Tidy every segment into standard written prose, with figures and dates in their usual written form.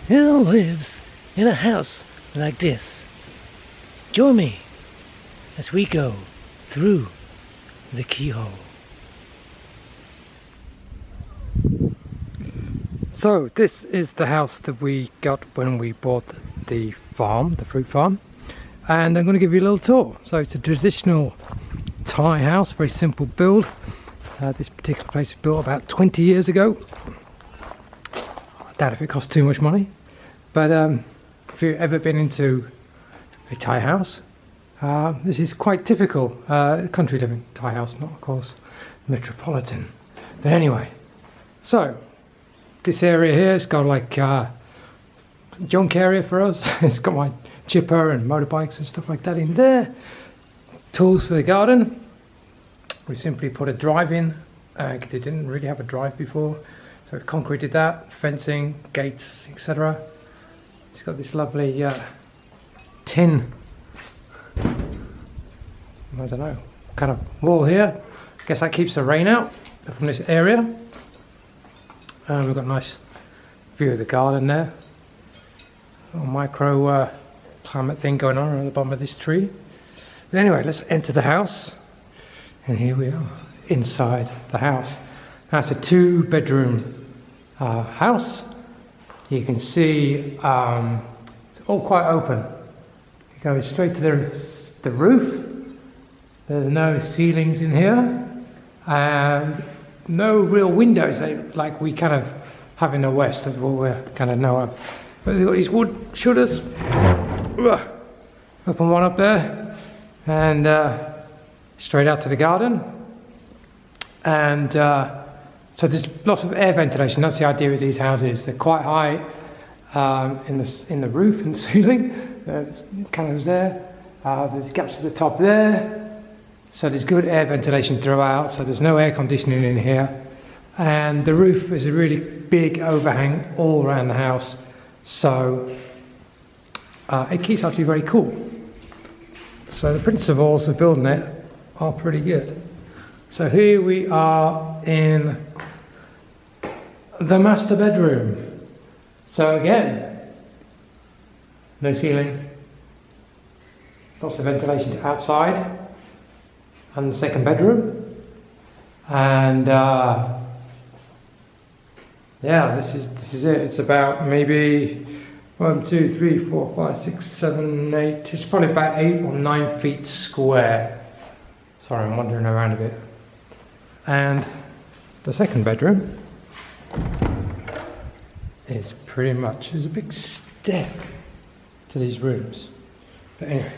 Who lives in a house like this? Join me as we go through the keyhole. So this is the house that we got when we bought the farm, the fruit farm, and I'm going to give you a little tour. So it's a traditional Thai house, very simple build. This particular place was built about 20 years ago. I doubt if it cost too much money, but if you've ever been into a Thai house, this is quite typical country living Thai house, not of course metropolitan. But anyway, so this area here has got like junk area for us. It's got my chipper and motorbikes and stuff like that in there. Tools for the garden. We simply put a drive in. They didn't really have a drive before, so we concreted that, fencing, gates, etc. It's got this lovely tin, I don't know, kind of wall here. I guess that keeps the rain out from this area. We've got a nice view of the garden there. A little micro climate thing going on the bottom of this tree. But anyway, let's enter the house. And here we are, inside the house. That's a 2-bedroom house. You can see it's all quite open. You go straight to the roof. There's no ceilings in here. And no real windows like we kind of have in the West. That's what we kind of know of. But they've got these wood shutters. Open one up there. And straight out to the garden, and so there's lots of air ventilation. That's the idea with these houses. They're quite high in the roof and ceiling. Kind of there. There's gaps at the top there, so there's good air ventilation throughout. So there's no air conditioning in here, and the roof is a really big overhang all around the house. So it keeps actually very cool. So the principles of building it are pretty good. So here we are in the master bedroom. So again, no ceiling, lots of ventilation to outside, and the second bedroom. And yeah, this is it. It's about maybe 1, 2, 3, 4, 5, 6, 7, 8. It's probably about 8 or 9 feet square. Sorry, I'm wandering around a bit. And the second bedroom is pretty much, there's a big step to these rooms. But anyway,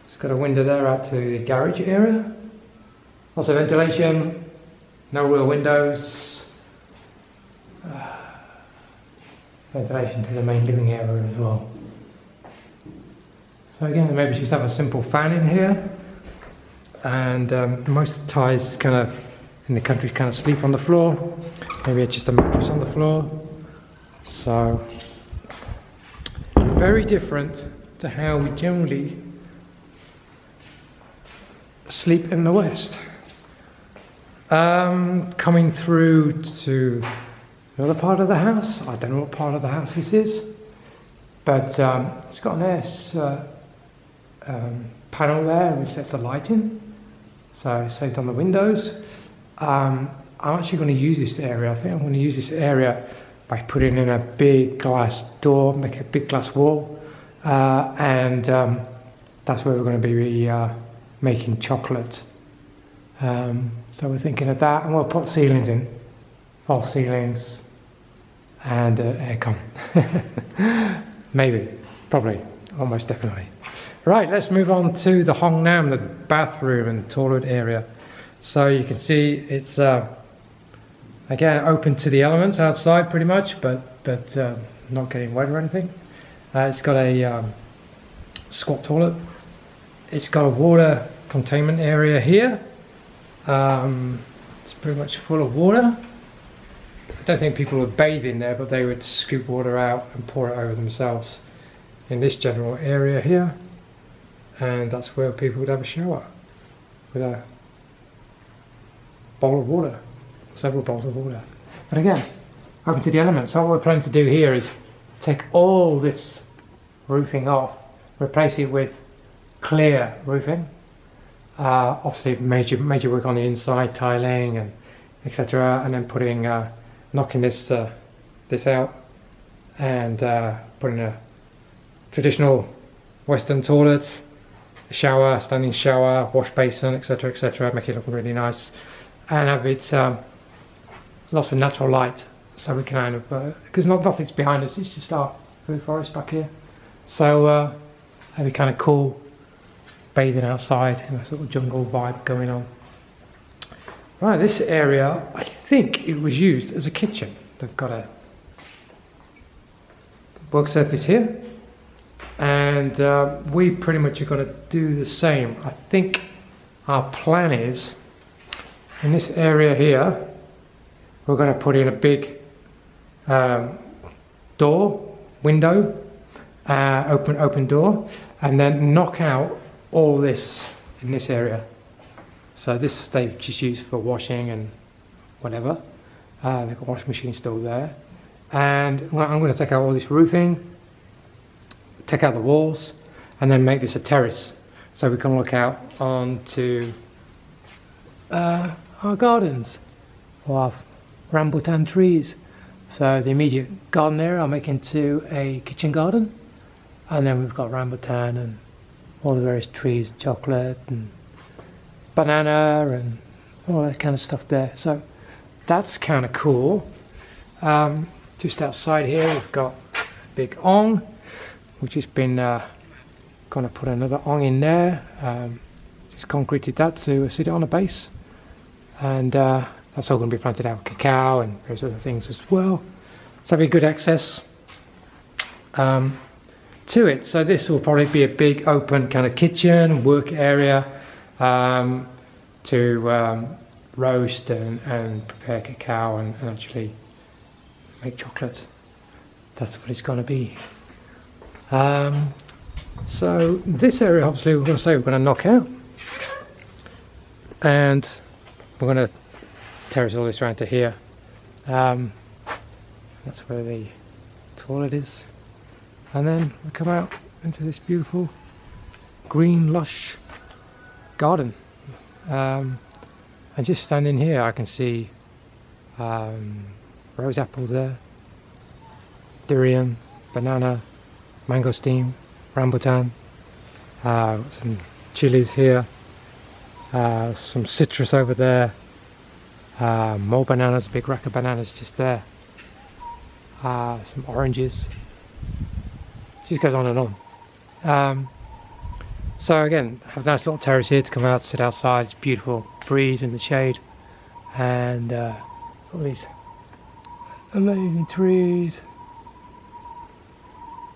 it's got a window there out to the garage area. Lots of ventilation, no real windows. Ventilation to the main living area as well. So again, maybe just have a simple fan in here, and most Thais kind of in the country kind of sleep on the floor. Maybe it's just a mattress on the floor. So very different to how we generally sleep in the West. Coming through to another part of the house. I don't know what part of the house this is, but it's got a nice panel there which lets the light in, so it's saved on the windows. I'm actually going to use this area. I think I'm going to use this area by putting in a big glass door, make a big glass wall, and that's where we're going to be making chocolate. So we're thinking of that, and we'll put ceilings in, false ceilings, and aircon. Maybe, probably, almost definitely. Right, let's move on to the Hong Nam, the bathroom and toilet area. So you can see it's again open to the elements outside pretty much, but not getting wet or anything. It's got a squat toilet. It's got a water containment area here. It's pretty much full of water. I don't think people would bathe in there, but they would scoop water out and pour it over themselves in this general area here. And that's where people would have a shower with a bowl of water, several bowls of water. But again, open to the elements. So what we're planning to do here is take all this roofing off, replace it with clear roofing. Obviously major work on the inside, tiling and etc. And then putting knocking this out and putting a traditional Western toilet, a shower, standing shower, wash basin, etc., make it look really nice, and have it lots of natural light, so we can kind of because nothing's behind us, it's just our food forest back here, so have it kind of cool, bathing outside in a sort of jungle vibe going on. Right, this area, I think it was used as a kitchen. They've got a work surface here, and we pretty much are going to do the same. I think our plan is, in this area here, we're going to put in a big window, open door, and then knock out all this in this area. So this they've just used for washing and whatever. They've got washing machine still there. And I'm going to take out all this roofing, take out the walls, and then make this a terrace, so we can look out onto our gardens, or our rambutan trees. So the immediate garden area I'll make into a kitchen garden, and then we've got rambutan and all the various trees, chocolate and banana and all that kind of stuff there. So that's kind of cool. Just outside here we've got a big ong. We've just been going to put another ong in there. Just concreted that to sit it on a base, and that's all going to be planted out with cacao and various other things as well. So that'll be good access to it. So this will probably be a big open kind of kitchen, work area to roast and prepare cacao and actually make chocolate. That's what it's going to be. So this area, obviously, we're going to knock out, and we're going to terrace all this around to here. That's where the toilet is, and then we come out into this beautiful green lush garden, and just standing here I can see rose apples there, durian, banana, mangosteen, rambutan, some chilies here, some citrus over there, more bananas, a big rack of bananas just there, some oranges. It just goes on and on. So again, have a nice little terrace here to come out, sit outside. It's beautiful breeze in the shade, and all these amazing trees.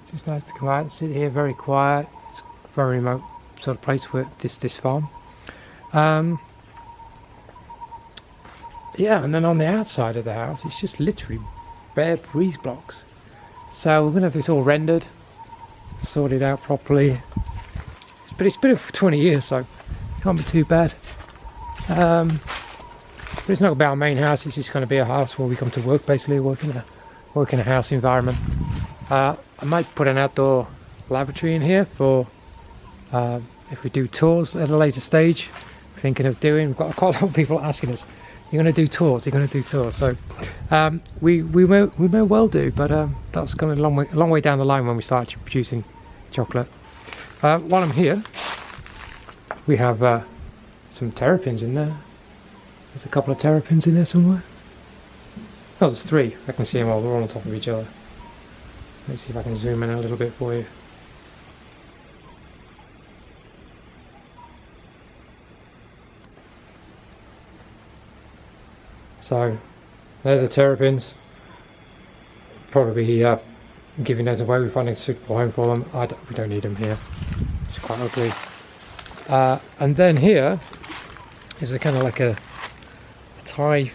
It's just nice to come out and sit here, very quiet. It's a very remote sort of place with this farm. Yeah, and then on the outside of the house, it's just literally bare breeze blocks. So we're going to have this all rendered, sorted out properly. But it's been for 20 years, so it can't be too bad. But it's not about our main house. It's just going to be a house where we come to work, basically work in a house environment. I might put an outdoor lavatory in here for if we do tours at a later stage. We're thinking of doing. We've got quite a lot of people asking us, "You're going to do tours? You're going to do tours?" So we may well do, but that's going a long way down the line when we start producing chocolate. While I'm here, we have some terrapins in there. There's a couple of terrapins in there somewhere. Oh, there's three. I can see them all. They're all on top of each other. Let's see if I can zoom in a little bit for you. So, they're the terrapins. Probably giving those away. We're finding a suitable home for them. We don't need them here. It's quite ugly. And then here is a kind of like a Thai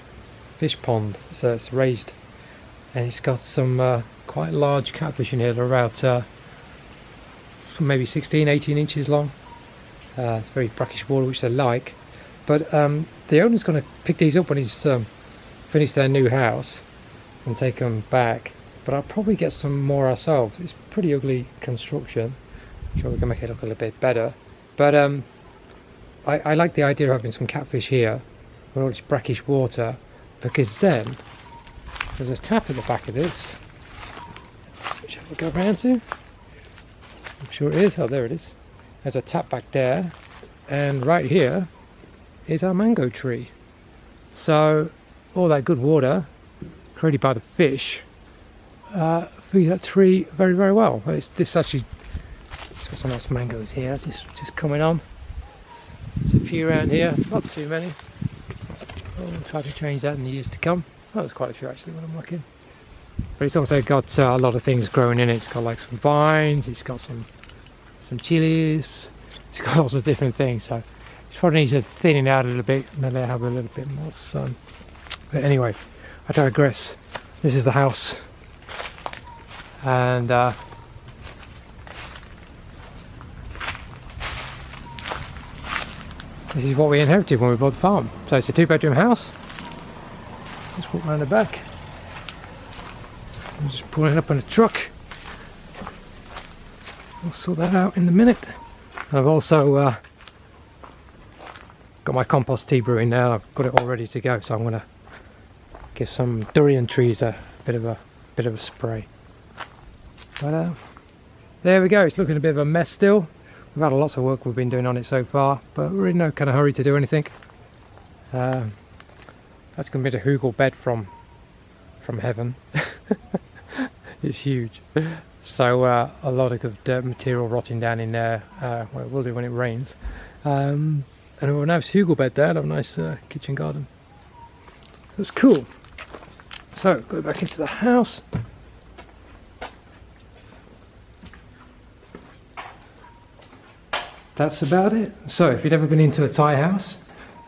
fish pond. So it's raised, and it's got some quite large catfish in here. They're about maybe 16-18 inches long. It's very brackish water, which they like. But the owner's going to pick these up when he's finished their new house, and take them back, but I'll probably get some more ourselves. It's pretty ugly construction. I'm sure we can make it look a little bit better, but I like the idea of having some catfish here with all this brackish water, because then there's a tap at the back of this, which I will go around to. I'm sure it is. Oh, there it is. There's a tap back there, and right here is our mango tree. So all that good water created by the fish feeds that tree very, very well. This actually, it's got some nice mangoes here. It's just coming on. There's a few around here, not too many. I'll try to change that in the years to come. Oh, there's quite a few actually when I'm looking. But it's also got a lot of things growing in it. It's got like some vines, it's got some chilies, it's got lots of different things. So it probably needs to thinning out a little bit and then they have a little bit more sun. But anyway, I digress. This is the house. And this is what we inherited when we bought the farm. So it's a 2-bedroom house. Let's walk around the back. I'm just pulling it up on a truck. I'll sort that out in a minute. And I've also got my compost tea brewing now. I've got it all ready to go. So I'm going to give some durian trees a bit of a spray. But there we go. It's looking a bit of a mess still. We've had lots of work we've been doing on it so far, but we're in no kind of hurry to do anything. That's going to be the hugel bed from heaven. It's huge. So a lot of good dirt material rotting down in there. Well, it will do when it rains. And we have a nice hugel bed there, a nice kitchen garden. That's cool. So go back into the house. That's about it. So if you've ever been into a Thai house,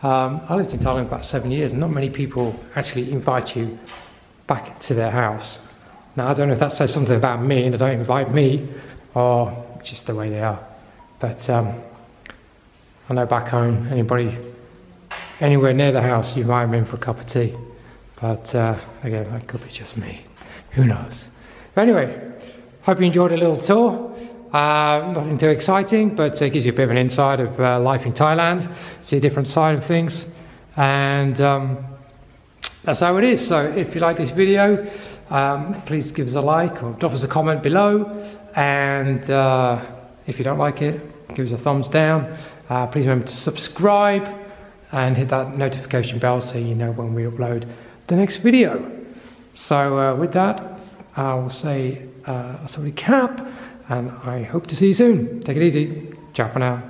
I lived in Thailand about 7 years, and not many people actually invite you back to their house. Now I don't know if that says something about me and they don't invite me, or just the way they are. But I know back home, anybody anywhere near the house, you invite them in for a cup of tea. But again, that could be just me. Who knows? But anyway, hope you enjoyed a little tour. Nothing too exciting, but it gives you a bit of an insight of life in Thailand, see a different side of things, and that's how it is. So if you like this video, please give us a like or drop us a comment below, and if you don't like it, give us a thumbs down. Please remember to subscribe and hit that notification bell so you know when we upload the next video. So with that, I will say a recap, and I hope to see you soon. Take it easy. Ciao for now.